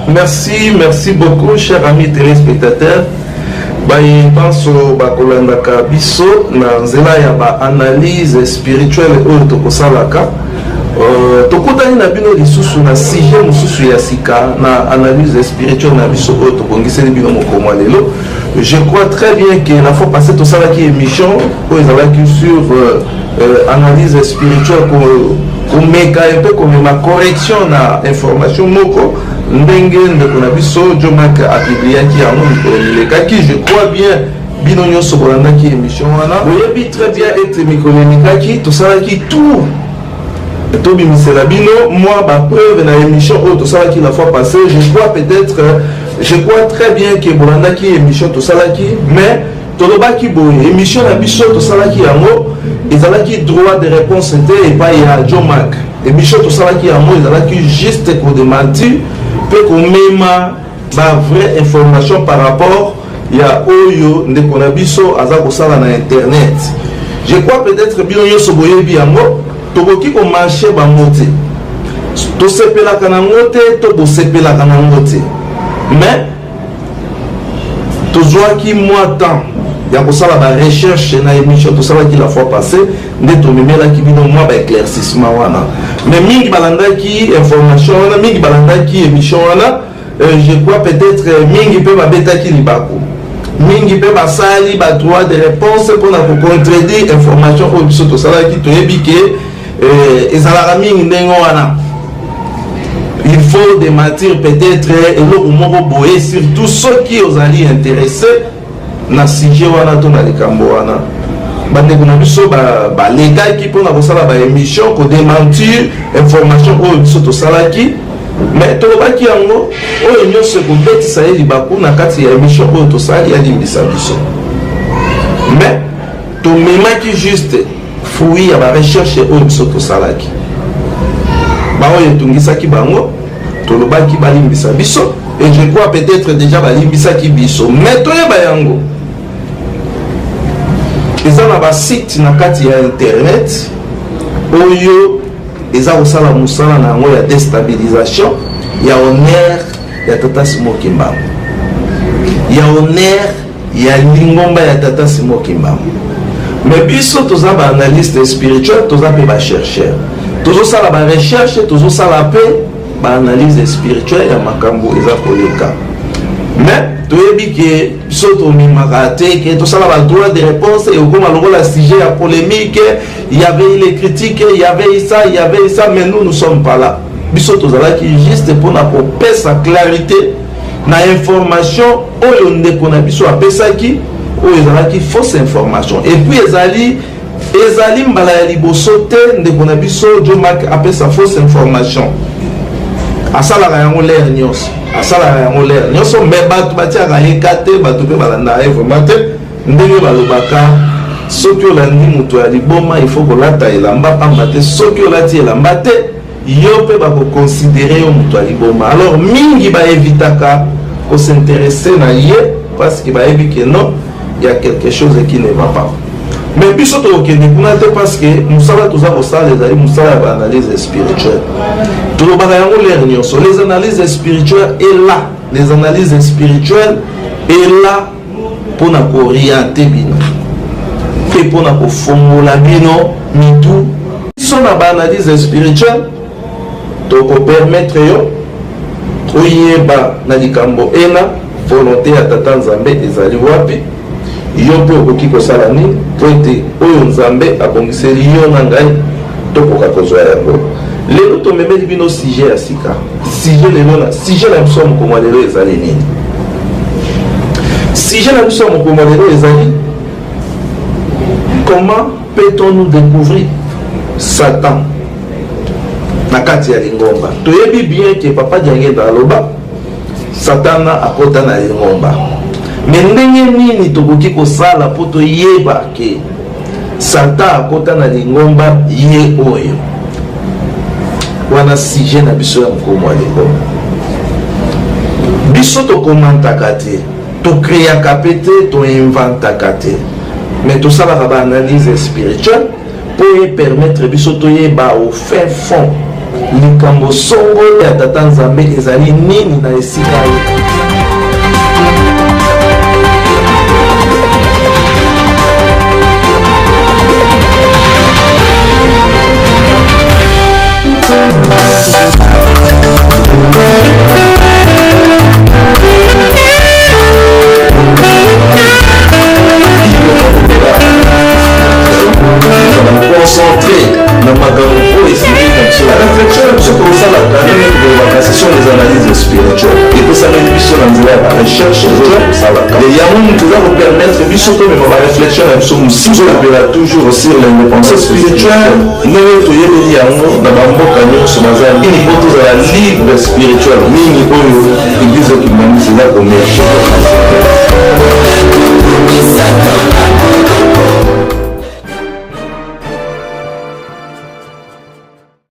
Merci beaucoup, chers amis téléspectateurs. Je pense que biso na nzela ya ba analyse spirituelle oyo tokosalaka tokutani na bino lisusu na sujet mosusu ya sika na analyse spirituelle na biso oyo tobongiseli bino mokoma lelo. Je crois très bien que la fois passée tosalaki émission oyo ezalaki sur analyse spirituelle komeka un peu comme ma correction na information moko ndenge ndeko na biso Jomak apibliaki yango mikolo milekaki. Je crois bien bino nyonso bolandaki émission wana boyebi très bien ete mikolo milekaki tosalaki tout tobimisela bino moi bapreuve na émission oyo tosalaki la fois passée. Je crois très bien que bolandaki émission tosalaki mais tolobaki boye émission na biso tosalaki yango ezalaki droit de réponse te epai ya Jomak. Émission tosalaki yango ezalaki juste kodémentir peut qu'on mema ba vraie information par rapport ya oyo ndeko na biso aza kosala na internet. Je crois peut-être bien yoso boyebi yango tokoki ko marcher ba moté to sepelaka na ngote to bo sepelaka na ngote mais tozwaki moi temps ya kosala ba recherche na émission tosalaki la fois passée nde tomemelaki bino moi ba éclaircissement wana mais mingi balandaki information wana mingi balandaki émission wana. Je crois peut-être mingi pe babetaki libako mingi pe basali ba droit de réponse pour na contredire information oyo biso tosalaki toyebi ke ezalaka mingi ndenge wana. Il faut démentir peut-être eloko moko boye surtout ceux qui ozali intéressés na sujet wana to na likambo wana bandeko na biso balekaki mpona kosala ba émission kodémentir information oyo biso tosalaki mais tolobaki yango oyo nyonso ekobetisa ye libaku na kati ya émission oyo tosali yalimbisa biso mais tomemaki juste fui ya barecherche oyo biso tosalaki baoyo etungisaki bango tolobaki balimbisa biso et je crois peut-être déjà balimbisaki biso mais toyeba yango eza na basite na kati ya internet oyo eza kosala mosala na yango ya déstabilisation ya honneur ya Tata Simoki Mbambo, ya honneur ya lingomba ya Tata Simoki Mbambo. Mais biso toza ba analyste spirituel, toza pe ba chercheur, tozosala ba recherche, tozosala pe ba analyse spirituelle ya makambo eza koleka. Mais toyebi ke biso tomimaka te ke tosala ba droit de réponse et okoma lokola sujet ya polémique, il y avait les critiques, il y avait ça, mais nous ne sommes pas là. Biso tozalaki juste pour na kopesa clarité na information oyo ndeko na biso apesaki oyo ezalaki fausse information et puis ezali mbala ya liboso te ndeko na biso Jomak apesa fausse information asalaka yango l'air nyonso mais bato batiaka ekate bato pe balanda ye vraiment te ndenge balobaka soki olandi moto ya liboma il faut kolata elamba pamba te soki olati elamba te yo pe bakoconsidere yo moto ya liboma. Alors mingi baevitaka kosinteresse na ye parce que bayebi ke non il y a quelque chose qui ne va pas. Mais biso tokende kuna te parce que mosala toza kosala ezali mosala ya baanalyse spirituelle tolobaka yango l'air nyonso. Les analyses spirituelles est là, les analyses spirituelles est là pour na orienter bino et pour na kofongola bino mitu biso na baanalyse spirituelle toko permettre yo oyeba na likambo ena volonté ya Tata Nzambe ezali wapi yo pe okoki kosala nini po ete oyo Nzambe abongiseli yo na ngai tokoka kozwa yango. Lelo tomemeli bino sujet ya sika sujet na biso mokoma lelo ezali nini? Sujet na biso mokoma lelo ezali comment peut-on nous découvrir Satan na kati ya lingomba. Toyebi bien que Papa Diangenda aloba Satana akota na lingomba, mais ndenge nini tokoki kosala po toyeba ke Satan akota na lingomba ye oyo? Wana sujet na biso ya mokoma lelo. Biso tokomantaka te, tokreaka pe te, toinventaka te, mais tosalaka ba analyse spirituelle pour y permettre biso toyeba au fin fond likambo songo ya tata nzambe ezali nini na esika ye. Concentré dans ma gamme la réflexion c'est comme ça la session des analyses spirituelles et que ça met mission dans la recherche et il y a un qui va vous permettre mission comme ma réflexion là nous sommes toujours sur l'indépendance spirituelle nous il y a un dans ma mboka nyonso mazali ini poto za libre spirituel mingi oyo église qui m'a mis là comme